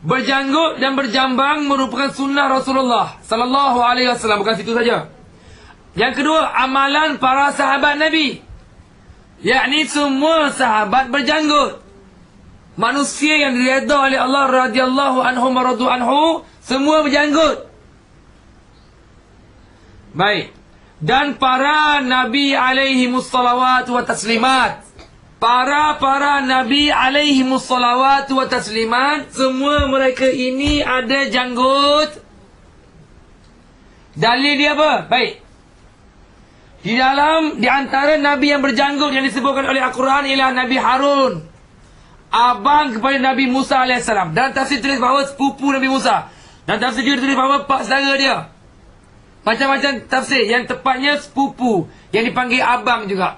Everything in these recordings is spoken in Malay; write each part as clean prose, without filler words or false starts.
Berjanggut dan berjambang merupakan sunnah Rasulullah sallallahu alaihi wasallam. Bukan situ saja. Yang kedua, amalan para sahabat Nabi, yakni semua sahabat berjanggut. Manusia yang diredha oleh Allah radhiyallahu anhum wa radu anhu, semua berjanggut. Baik. Dan para nabi alaihi mussalawat wa taslimat, para nabi alaihi mussalawat wa taslimat, semua mereka ini ada janggut. Dalil dia apa? Baik. Di antara nabi yang berjanggut yang disebutkan oleh Al-Quran ialah Nabi Harun, abang kepada Nabi Musa AS. Dalam tafsir tulis bahawa sepupu Nabi Musa. Dan tafsir juga tulis bahawa pak saudara dia. Macam-macam tafsir. Yang tepatnya sepupu, yang dipanggil abang juga.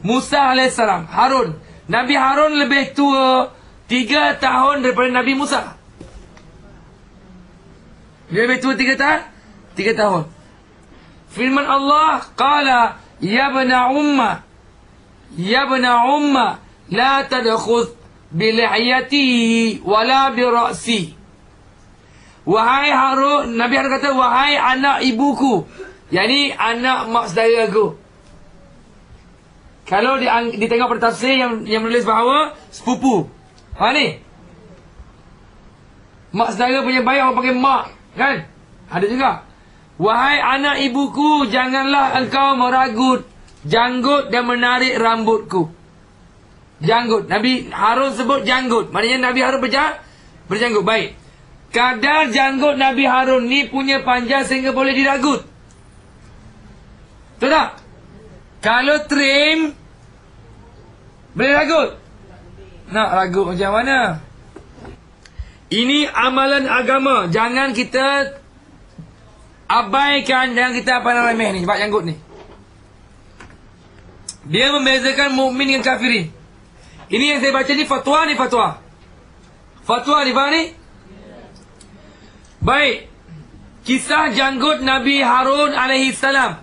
Musa AS, Harun. Nabi Harun lebih tua 3 tahun daripada Nabi Musa. Dia lebih tua 3 tahun? 3 tahun. Firman Allah, qala ya bana umma, ya bana umma, la tadkhudh bi lihyati wala bi ra'si. Wahai Harun, Nabi Harun kata, wahai anak ibuku, yakni anak mak saudara aku. Kalau ditengok pada tafsir yang menulis bahawa sepupu. Ha ni. Mak saudara punya bayi orang panggil mak, kan? Ada juga. Wahai anak ibuku, janganlah engkau meragut janggut dan menarik rambutku. Janggut. Nabi Harun sebut janggut. Maknanya Nabi Harun berjanggut. Baik. Kadar janggut Nabi Harun ni punya panjang sehingga boleh diragut. Betul tak? Kalau trim, boleh ragut? Nak ragut macam mana? Ini amalan agama. Jangan kita abaikan, jangan kita remeh ni sebab janggut ni. Dia membezakan mukmin dengan kafirin. Ini yang saya baca ni fatwa. Fatwa ni faham ni? Baik. Kisah janggut Nabi Harun alaihi salam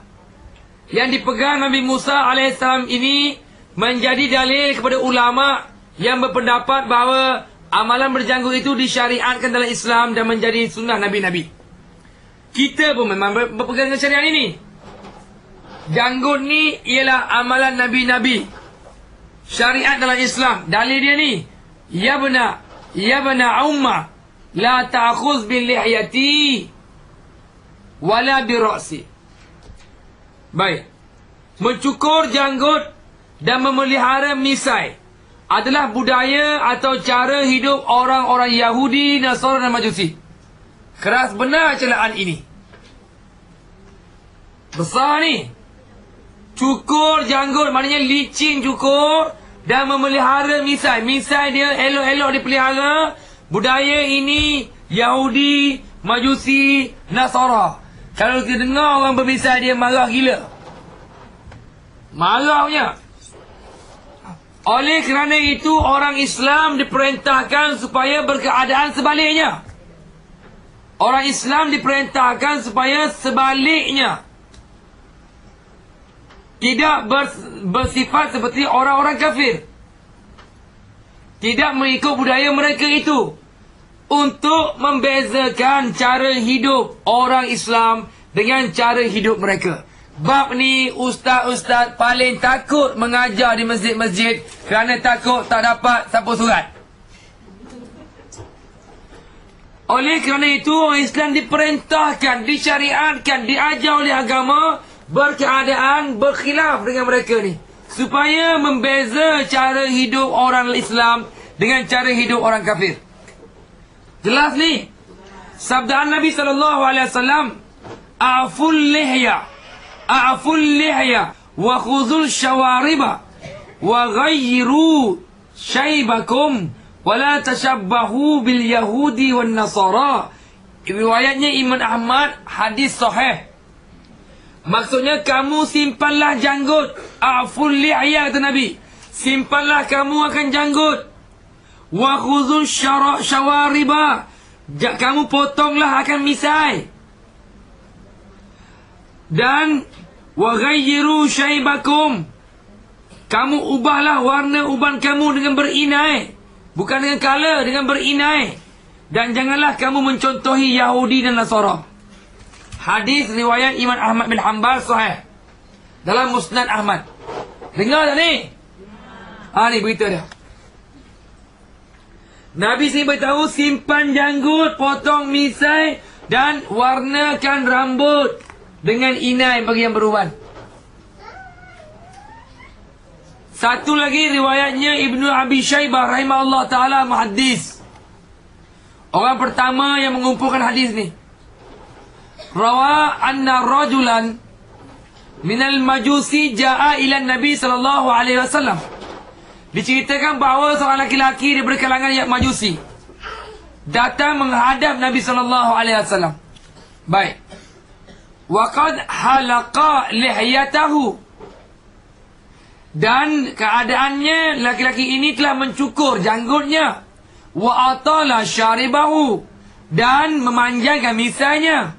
yang dipegang Nabi Musa alaihi salam ini menjadi dalil kepada ulama yang berpendapat bahawa amalan berjanggut itu disyariatkan dalam Islam dan menjadi sunnah Nabi-Nabi. Kita pun memang berpegang dengan syariat ini. Janggut ni ialah amalan Nabi-Nabi, syariat dalam Islam. Dalil dia ni, ya bana umma, la ta'khudh bil lihyati wala bi ra'si. Baik. Mencukur janggut dan memelihara misai adalah budaya atau cara hidup orang-orang Yahudi, Nasara dan Majusi. Keras benar celaan ini. Besar ni. Cukur janggut maknanya licin cukur dan memelihara misai. Misai dia elok-elok dipelihara. Budaya ini Yahudi, Majusi, Nasara. Kalau kita dengar orang bermisai, dia marah gila. Marah punya. Oleh kerana itu orang Islam diperintahkan supaya berkeadaan sebaliknya. Orang Islam diperintahkan supaya sebaliknya. Tidak bersifat seperti orang-orang kafir. Tidak mengikut budaya mereka itu. Untuk membezakan cara hidup orang Islam dengan cara hidup mereka. Bab ni ustaz-ustaz paling takut mengajar di masjid-masjid kerana takut tak dapat sapu surat. Oleh kerana itu orang Islam diperintahkan, disyariatkan, diajar oleh agama berkeadaan berkhilaf dengan mereka ni, supaya membeza cara hidup orang Islam dengan cara hidup orang kafir. Jelas ni. Sabdaan Nabi SAW, a'ful lihya wa khudhul syawariba wa ghayyiru syaibakum wa la tashabbahu bil yahudi wan nasara. Riwayatnya Imam Ahmad, hadis sahih. Maksudnya kamu simpanlah janggut. A'ful lihya kata Nabi, simpanlah kamu akan janggut. Wa khudhul syawariba, kamu potonglah akan misai. Dan wa ghayyiru syaibakum, kamu ubahlah warna uban kamu dengan berinai. Bukan dengan kala, dengan berinai. Dan janganlah kamu mencontohi Yahudi dan Nasara. Hadis riwayat Imam Ahmad bin Hanbal sahih dalam Musnad Ahmad. Dengar tak ni? Ni berita dia. Nabi sini beritahu, simpan janggut, potong misai dan warnakan rambut dengan inai bagi yang beruban. Satu lagi riwayatnya Ibnu Abi Syaibah rahimahullah ta'ala muhaddis. Orang pertama yang mengumpulkan hadis ni. Rawa anna rajulan minal majusi ja'a ila Nabi sallallahu alaihi wasallam. Diceritakan bahawa seorang laki-laki daripada kalangan yang majusi datang menghadap Nabi sallallahu alaihi wasallam. Baik. Wa qad halaqa lihyatahu. Dan keadaannya laki-laki ini telah mencukur janggutnya. Wa atala syaribahu. Dan memanjangkan misainya.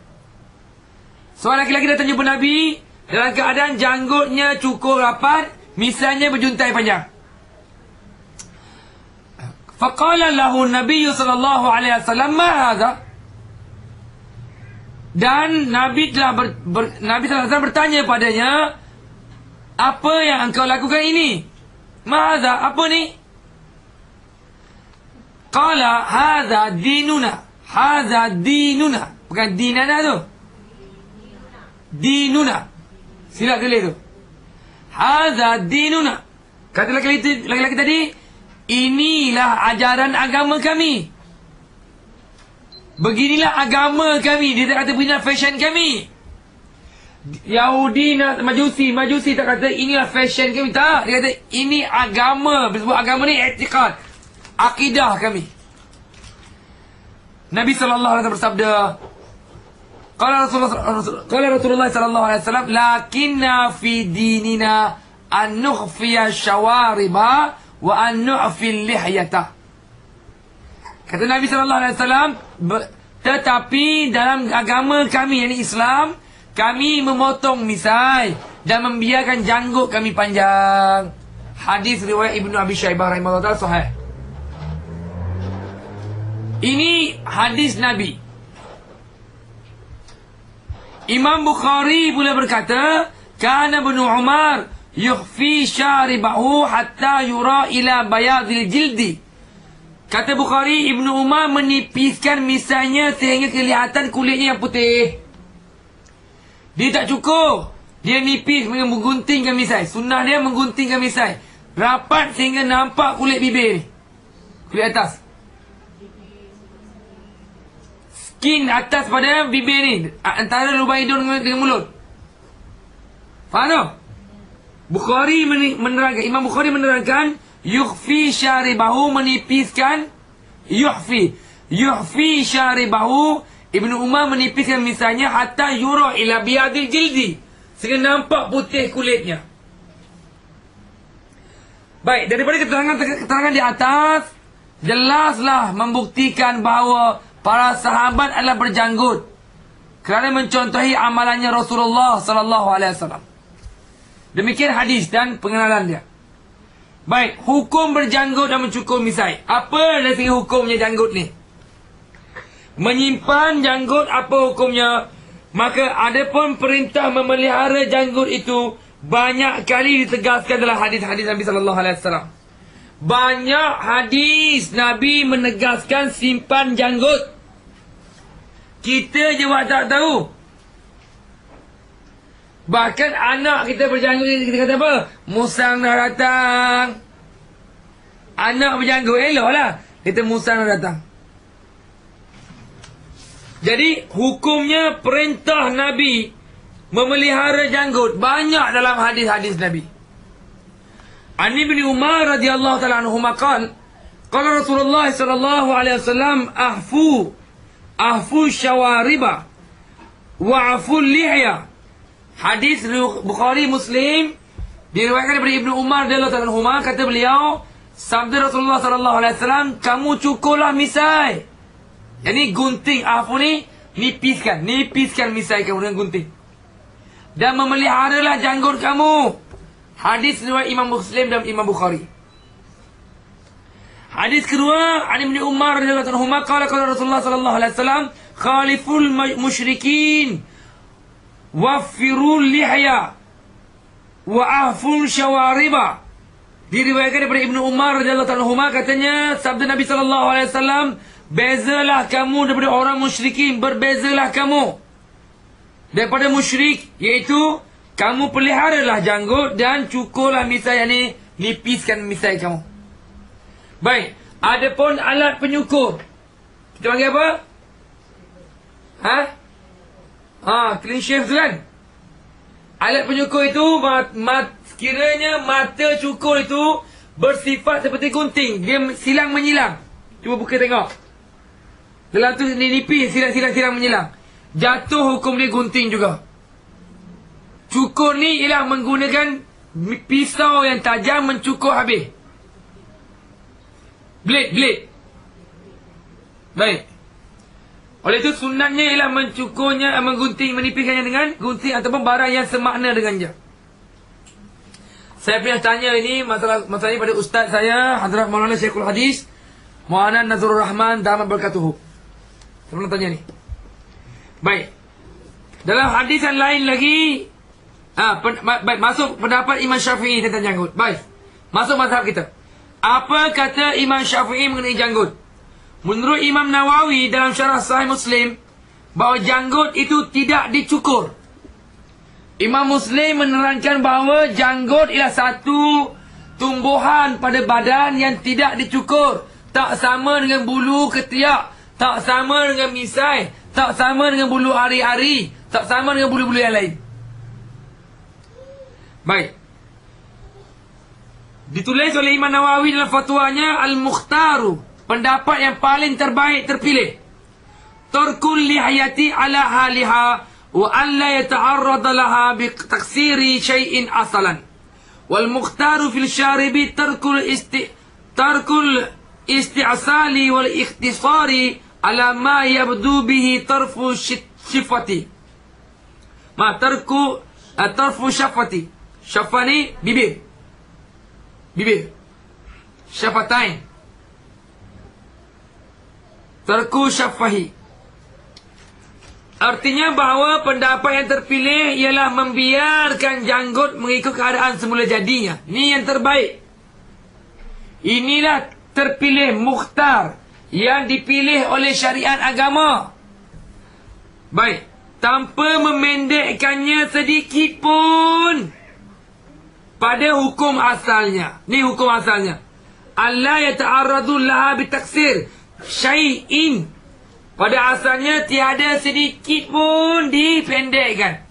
Seorang laki-laki datang jumpa Nabi dalam keadaan janggutnya cukur rapat, misainya berjuntai panjang. Faqala lahu Nabi sallallahu alaihi wasallam, ma hadha? Dan Nabi Nabi sallallahu alaihi wasallam bertanya padanya, apa yang engkau lakukan ini? Ma hadha? Apa ni? Qala hadha dinuna. Hadha dinuna. Bukan dinana tu. Dinuna. Silap tulis tu. Hadha dinuna. Kata laki-laki tadi, inilah ajaran agama kami. Beginilah agama kami. Dia tak kata beginilah fashion kami. Yahudi, Majusi tak kata inilah fashion kami. Tak. Dia kata ini agama. Sebab agama ni i'tiqad, akidah kami. Nabi sallallahu alaihi wasallam bersabda, Qala Rasulullah sallallahu alaihi wasallam, lakinna fi dinina an nukhfiya syawariba wa an nu'fil lihyata. Kata Nabi sallallahu alaihi wasallam, tetapi dalam agama kami, yakni Islam, kami memotong misai dan membiarkan janggut kami panjang. Hadis riwayat Ibnu Abi Syaibah rahimahullah ta'ala sahih. Ini hadis Nabi. Imam Bukhari pula berkata, kana Ibnu Umar yukhfi syaribahu hatta yura ila bayadil jildi. Kata Bukhari, Ibnu Umar menipiskan misainya sehingga kelihatan kulitnya yang putih. Dia tak cukup. Dia nipis dengan mengguntingkan misai. Sunnah dia mengguntingkan misai rapat sehingga nampak kulit bibir ni, kulit atas, skin atas pada bibir ni, antara lubang hidung dengan mulut. Faham tak? Bukhari menerangkan, Imam Bukhari menerangkan, yukhfi syaribahu, menipiskan, yukhfi syaribahu. Ibnu Umar menipiskan misalnya hatta yura ila biyadil jildi, sehingga nampak putih kulitnya. Baik, daripada keterangan di atas, jelaslah membuktikan bahawa para sahabat adalah berjanggut kerana mencontohi amalannya Rasulullah sallallahu alaihi wasallam. Demikian hadis dan pengenalan dia. Baik, hukum berjanggut dan mencukur misai. Apa dari segi hukumnya janggut ni? Menyimpan janggut apa hukumnya? Maka adapun perintah memelihara janggut itu banyak kali ditegaskan dalam hadis-hadis Nabi sallallahu alaihi wasallam. Banyak hadis Nabi menegaskan simpan janggut. Kita je buat tak tahu. Bahkan anak kita berjanggut, kita kata apa? Musang dah datang. Anak berjanggut, elok lah. Kita musang dah datang. Jadi hukumnya perintah Nabi memelihara janggut banyak dalam hadis-hadis Nabi. An Ibn Umar radhiyallahu ta'ala anhu maqal, qala Rasulullah sallallahu alaihi wasallam, ahfu syawariba wa afu lihya. Hadis Bukhari Muslim diriwayatkan daripada Ibnu Umar radhiyallahu ta'ala anhu, kata beliau, sabda Rasulullah sallallahu alaihi wasallam, kamu cukurlah misai. Yang gunting, afu ni nipiskan misai kamu dengan gunting. Dan memeliharalah janggut kamu. Hadis riwayat Imam Muslim dan Imam Bukhari. Hadis kedua, Ali bin Umar radhiyallahu anhu qala qala Rasulullah sallallahu alaihi wasallam khaliful musyrikin waffirul lihya wa ahful syawariba. Diriwayatkan daripada Ibnu Umar radhiyallahu anhu katanya sabda Nabi sallallahu alaihi wasallam, bezalah kamu daripada orang musyrikin, berbezalah kamu daripada musyrik, iaitu kamu peliharalah janggut dan cukurlah misai, yakni nipiskan misai kamu. Baik, adapun alat penyukur, kita panggil apa? Clean shave tu kan? Alat penyukur itu, kiranya mata cukur itu bersifat seperti gunting. Dia silang menyilang. Cuba buka tengok. Dalam tu nipis, silang menyilang. Jatuh hukum dia gunting juga. Cukur ni ialah menggunakan pisau yang tajam mencukur habis. Blade. Baik. Oleh itu sunatnya ialah mencukurnya, menggunting, menipiskannya dengan gunting ataupun barang yang semakna dengannya. Saya pernah tanya ini masalah ini pada ustaz saya, Hadrat Maulana Syekhul Hadis Mu'anan Nazrul Rahman damat berkatuhu. Saya pernah tanya ni. Baik. Dalam hadis yang lain lagi, baik, masuk pendapat Imam Syafi'i tentang janggut. Baik. Masuk mazhab kita. Apa kata Imam Syafi'i mengenai janggut? Menurut Imam Nawawi dalam syarah Sahih Muslim, bahawa janggut itu tidak dicukur. Imam Muslim menerangkan bahawa janggut ialah satu tumbuhan pada badan yang tidak dicukur. Tak sama dengan bulu ketiak, tak sama dengan misai, tak sama dengan bulu ari-ari, tak sama dengan bulu-bulu yang lain. Baik. Ditulis oleh Imam Nawawi dalam fatwanya Al-Mukhtaru, pendapat yang paling terbaik terpilih. Tarkul lihayati ala haliha wa an la yata'arrad laha bi taksiri syai'in asalan. Wal mukhtaru fil syaribi tarkul isti'asali wal ikhtisari ala ma yabdu bihi tarfu syifati. Tarfu syafati. Syafani bibir. Syafatain. Tarku syafahi. Artinya bahawa pendapat yang terpilih ialah membiarkan janggut mengikut keadaan semula jadinya. Ini yang terbaik. Inilah terpilih mukhtar yang dipilih oleh syariat agama. Baik. Tanpa memendekkannya sedikit pun pada hukum asalnya. Ni hukum asalnya. Allah yata'arradu laha bitaksir syai'in. Pada asalnya tiada sedikit pun dipendekkan.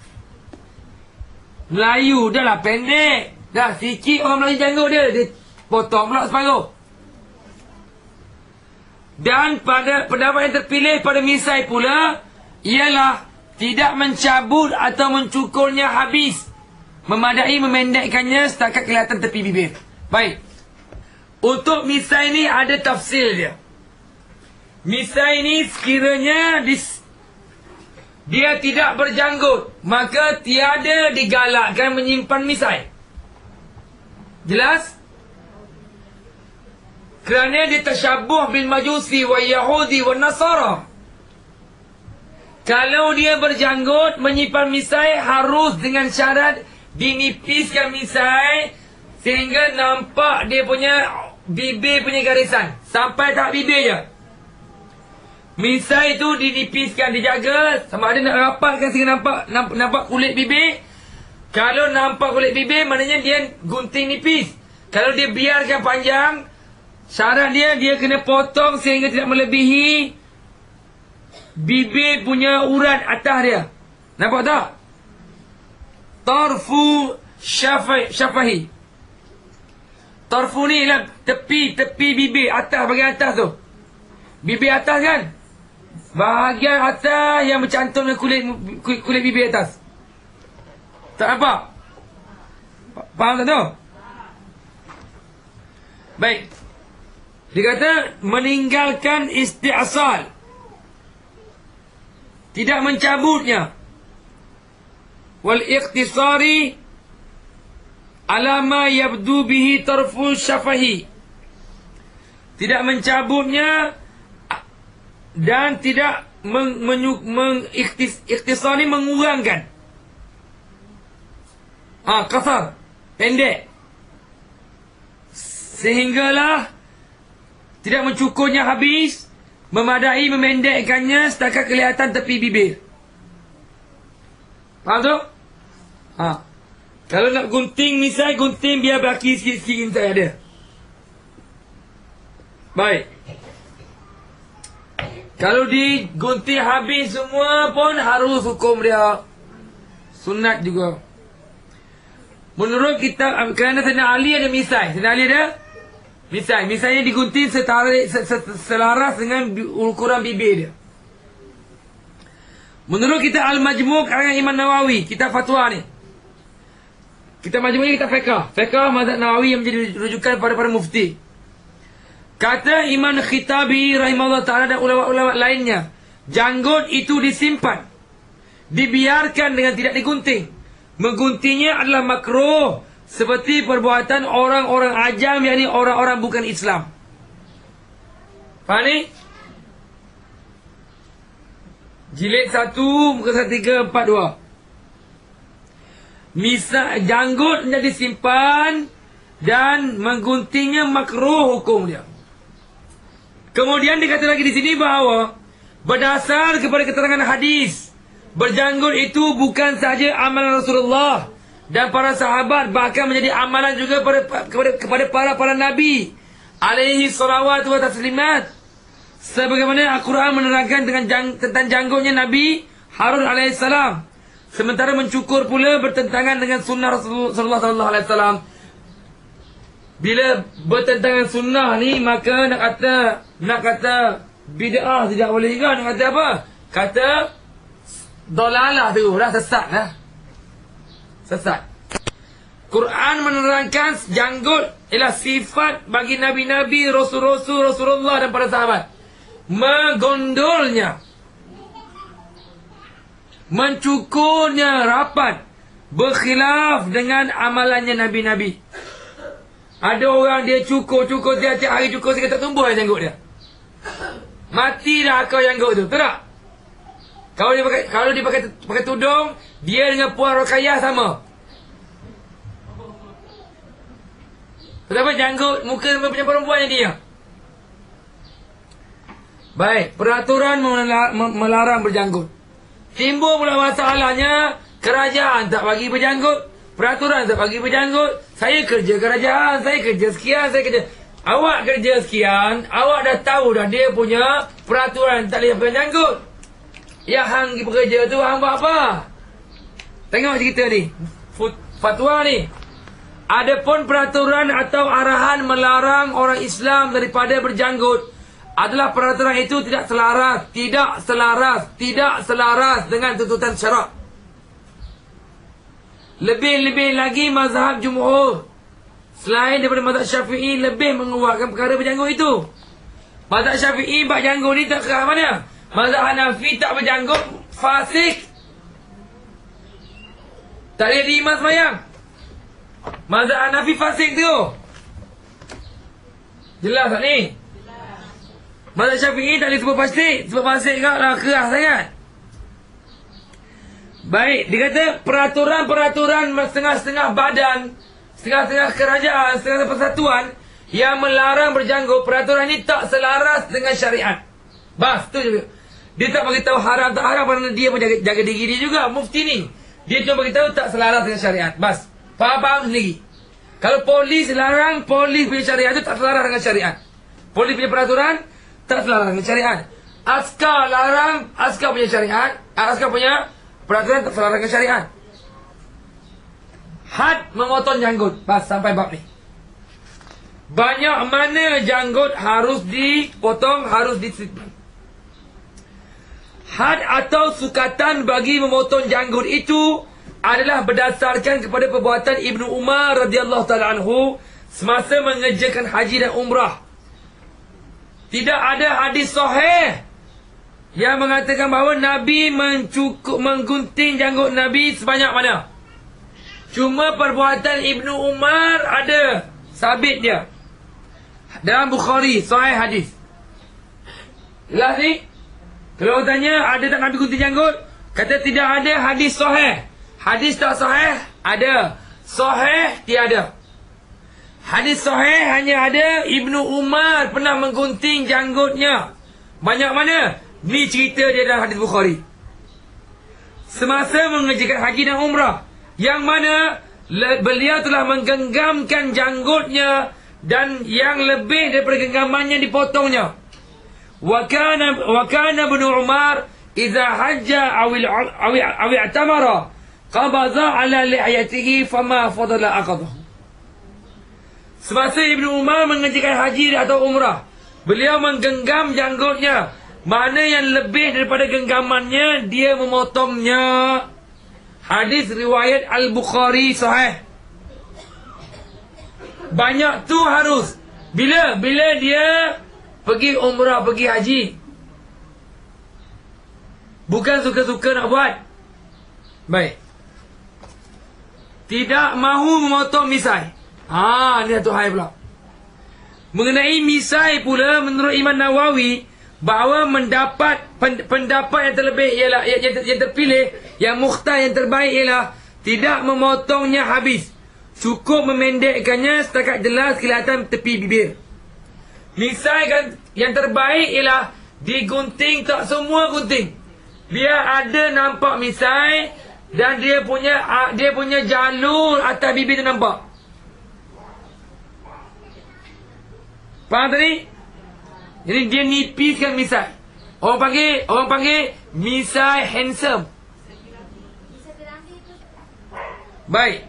Melayu dah lah pendek. Dah sikit orang Melayu janggut dia potong pula separuh. Dan pada pendapat yang terpilih pada misai pula ialah tidak mencabut atau mencukurnya habis. Memadai memendekkannya setakat kelihatan tepi bibir. Baik. Untuk misai ni ada tafsir dia. Misai ni sekiranya dia tidak berjanggut, maka tiada digalakkan menyimpan misai. Jelas? Kerana dia tasyabuh bil majusi wa yahudi wa nasara. Kalau dia berjanggut, menyimpan misai harus dengan syarat dinipiskan misai sehingga nampak dia punya bibir punya garisan. Sampai tak bibir je. Misai tu dinipiskan, dijaga sama ada nak rapatkan sehingga nampak kulit bibir. Kalau nampak kulit bibir, maknanya dia gunting nipis. Kalau dia biarkan panjang, syarat dia kena potong sehingga tidak melebihi bibir punya urat atas dia. Nampak tak? Tarfu syafahi. Tarfu ni lah tepi bibir atas, bahagian atas tu. Bibir atas kan? Bahagian atas yang bercantum dengan kulit bibir atas. Tak nampak? Faham tak tu? Baik. Dia kata meninggalkan isti'asal. Tidak mencabutnya. Wal ikhtisari ala ma yabdu bihi tarfu syafahi. tidak mencabutnya, dan tidak ikhtisar ni mengurangkan. Kasar, pendek, sehinggalah tidak mencukurnya habis, memadai memendekkannya setakat kelihatan tepi bibir. Faham tu? Kalau nak gunting, misal gunting biar baki sikit-sikit tak ada. Baik. Kalau digunting habis semua pun harus hukum dia sunat juga. Menurut kitab, kerana Sayyidina Ali ada misai. Sayyidina Ali ada misai. Misainya digunting selaras dengan ukuran bibir dia. Menurut kitab Al-Majmu' karangan Imam Nawawi, kitab fatwa ni. Kitab Majmu' ni kitab fiqh. Fiqh mazhab Nawawi yang menjadi rujukan pada para mufti. Kata Imam Khitabi rahimahullah ta'ala dan ulama-ulama lainnya, janggut itu disimpan, dibiarkan dengan tidak digunting. Mengguntingnya adalah makruh, seperti perbuatan orang-orang ajam, yakni orang-orang bukan Islam. Faham ni? Jilid 1 muka 342. Misal janggut menjadi disimpan dan mengguntingnya makruh hukum dia. Kemudian dikata lagi di sini bahawa berdasar kepada keterangan hadis, berjanggut itu bukan sahaja amalan Rasulullah dan para sahabat, bahkan menjadi amalan juga kepada para nabi alaihi salawatu wa taslimat. Sebagaimana Al-Quran menerangkan tentang janggutnya Nabi Harun alaihi salam, sementara mencukur pula bertentangan dengan sunnah Rasulullah sallallahu alaihi wasallam. Bila bertentangan sunnah ni, maka nak kata bid'ah tidak boleh juga. Nak kata apa? Kata dolalah tu dah, sesat lah. Sesat. Quran menerangkan janggut ialah sifat bagi nabi-nabi, Rasulullah dan para sahabat. Menggondolnya, mencukurnya rapat, berkhilaf dengan amalannya nabi-nabi. Ada orang dia cukur tiap hari cukur sikit tak tumbuh janggut dia. Mati dah akal janggut tu. Betul tak? Kalau dia pakai tudung, dia dengan Puan Rokayah sama. Kenapa janggut muka macam perempuan dia? Baik, peraturan melarang berjanggut. Timbul pula masalahnya, kerajaan tak bagi berjanggut, peraturan tak bagi berjanggut. Saya kerja kerajaan, saya kerja sekian, saya kerja. Awak kerja sekian, awak dah tahu dah dia punya peraturan tak boleh berjanggut. Ya hang bekerja tu hang buat apa? Tengok cerita ni, fatwa ni. Adapun peraturan atau arahan melarang orang Islam daripada berjanggut adalah peraturan itu tidak selaras dengan tuntutan syarak. Lebih-lebih lagi mazhab jumhur selain daripada mazhab Syafi'i lebih menguatkan perkara berjanggut itu. Mazhab Syafi'i bak janggut ni tak ke mana? Mazhab Hanafi tak berjanggut fasik, tak boleh diiman sembahyang. Mazhab Hanafi fasik tu. Jelas tak ni? Mazhab Syafi'i tak boleh sebut fasik. Sebut fasik kat lah keras sangat. Baik, dia kata peraturan-peraturan setengah-setengah badan, setengah-setengah kerajaan, setengah persatuan yang melarang berjanggut, peraturan ini tak selaras dengan syariat. Bas, tu je. Dia tak bagi tahu haram tak haram kerana dia pun jaga diri dia juga, mufti ni. Dia cuma bagi tahu tak selaras dengan syariat. Bas, faham sendiri. Kalau polis larang, polis punya syariat itu tak selaras dengan syariat. Polis punya peraturan tak selaras dengan syariat. Askar larang, askar punya syariat, askar punya peraturan tak selaras dengan syariat. Had memotong janggut. Pas sampai bab ni. Banyak mana janggut harus dipotong, harus disimpan. Had atau sukatan bagi memotong janggut itu adalah berdasarkan kepada perbuatan Ibnu Umar radhiyallahu taala anhu semasa mengerjakan haji dan umrah. Tidak ada hadis sahih yang mengatakan bahawa Nabi menggunting janggut Nabi sebanyak mana. Cuma perbuatan Ibnu Umar ada sabit dia. Dalam Bukhari, sahih hadis. Jelas ni? Kalau orang tanya, ada tak Nabi gunting janggut? Kata tidak ada hadis sahih. Hadis tak sahih? Ada. Sahih? Tiada. Hadis sahih hanya ada Ibnu Umar pernah menggunting janggutnya. Banyak mana? Ni cerita dia dalam hadis Bukhari. Semasa mengerjakan haji dan umrah, yang mana beliau telah menggenggamkan janggutnya dan yang lebih daripada genggamannya dipotongnya. Wa kana Ibnu Umar idza hajja aw i'tamara qabadha ala lihiyatihi fama fadala aqadahu. Semasa Ibnu Umar mengerjakan haji atau umrah, beliau menggenggam janggutnya. Mana yang lebih daripada genggamannya, dia memotongnya. Hadis riwayat Al-Bukhari sahih. Banyak tu harus. Bila dia pergi umrah, pergi haji. Bukan suka-suka nak buat. Baik. Tidak mahu memotong misai. Ni tu hai pula. Mengenai misai pula, menurut Imam Nawawi, bahawa mendapat pendapat yang terlebih ialah yang terpilih, yang mukhtar, yang terbaik ialah tidak memotongnya habis. Cukup memendekkannya setakat jelas kelihatan tepi bibir. Misai kan yang terbaik ialah digunting, tak semua gunting. Biar ada nampak misai dan dia punya jalur atas bibir tu nampak. Faham tadi? Jadi dia nipiskan misai. Orang panggil misai handsome. Baik.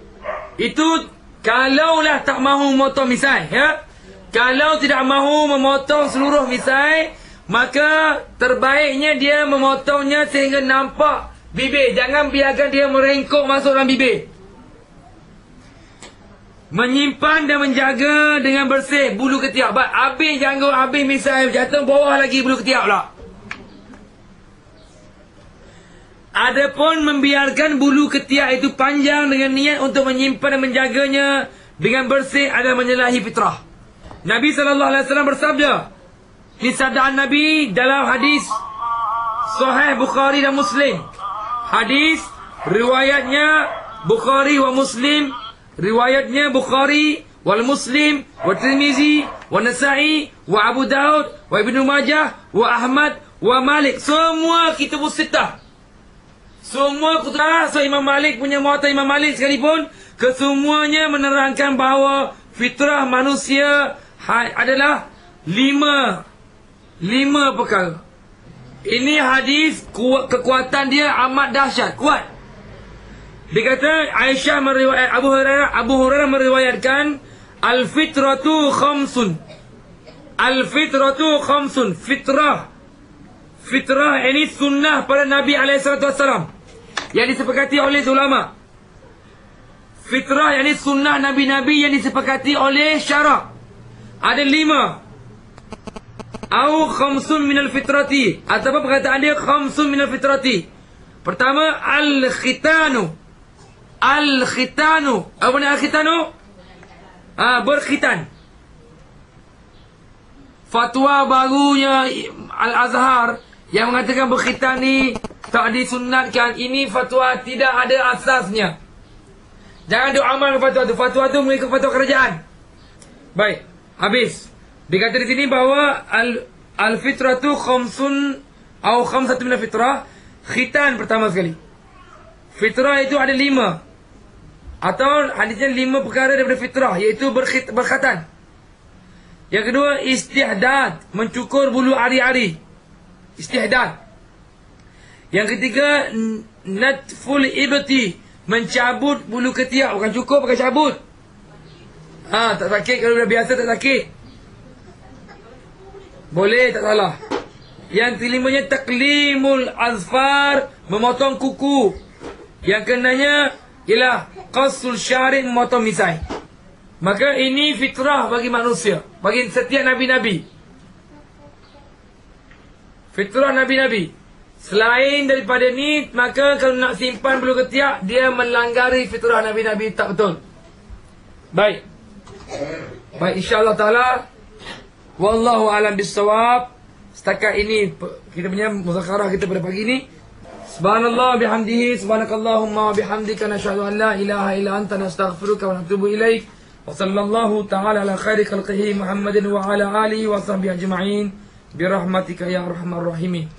Itu kalaulah tak mahu memotong misai, ya. Kalau tidak mahu memotong seluruh misai, maka terbaiknya dia memotongnya sehingga nampak bibir. Jangan biarkan dia merengkuk masuk dalam bibir. Menyimpan dan menjaga dengan bersih bulu ketiak. Habis janggut, habis misai, jatuh bawah lagi bulu ketiak pula. Adapun membiarkan bulu ketiak itu panjang dengan niat untuk menyimpan dan menjaganya dengan bersih adalah menyalahi fitrah. Nabi SAW bersabda, ini sabdaan Nabi dalam hadis Sahih Bukhari dan Muslim. Hadis riwayatnya Bukhari wa Muslim. Riwayatnya Bukhari wal Muslim wa Tirmizi wa Nasa'i wa Abu Daud wa Ibnu Majah wa Ahmad wa Malik. Semua kitab sittah. Semua kutubah. So Imam Malik punya Muwatta Imam Malik sekalipun, kesemuanya menerangkan bahawa fitrah manusia adalah lima perkara. Ini hadis kekuatan dia amat dahsyat, kuat. Dia kata Aisyah meriwayat, Abu Hurairah meriwayatkan al-fitratu khamsun. Al-fitratu khamsun. Fitrah ini sunnah pada Nabi SAW yang disepakati oleh ulama. Fitrah ini sunnah Nabi-Nabi yang disepakati oleh syarak. Ada 5. Au khamsun minal fitrati. Ataupun perkataan dia khamsun minal fitrati. Pertama, al-khitanu. Al-khitanu. Apa ni al-khitanu? Berkhitan. Fatwa barunya Al-Azhar yang mengatakan berkhitan ni tak disunatkan. Ini fatwa tidak ada asasnya. Jangan diamalkan fatwa tu. Fatwa tu mengikut fatwa kerajaan. Baik, habis. Dia kata di sini bahawa al-fitratu khamsun atau khamsatu min al-fitrah. Khitan pertama sekali. Fitrah itu ada 5. Atau hadisnya 5 perkara daripada fitrah, iaitu berkhatan. Yang kedua, istihdad, mencukur bulu ari-ari. Istihdad. Yang ketiga, natful ibti, mencabut bulu ketiak. Bukan cukur, pakai cabut. Tak sakit, kalau dah biasa tak sakit. Boleh, tak salah. Yang kelimanya, taklimul azfar, memotong kuku. Yang kenanya ialah qasul syarib, memotong misai. Maka ini fitrah bagi manusia, bagi setiap Nabi-Nabi. Fitrah Nabi-Nabi. Selain daripada ni, maka kalau nak simpan bulu ketiak, dia melanggari fitrah Nabi-Nabi, tak betul. Baik, insyaAllah ta'ala Wallahu alam bissawab. Setakat ini kita punya muzakarah kita pada pagi ini. Subhanallah bihamdihi, subhanakallahumma wa bihamdika, nashhadu an la ilaha illa anta, nastaghfiruka wa natubu ilaik. Wa sallallahu ta'ala ala khairi khalqihi Muhammadin wa ala alihi wa sahbihi ajma'in birahmatika ya arhamar rahimin.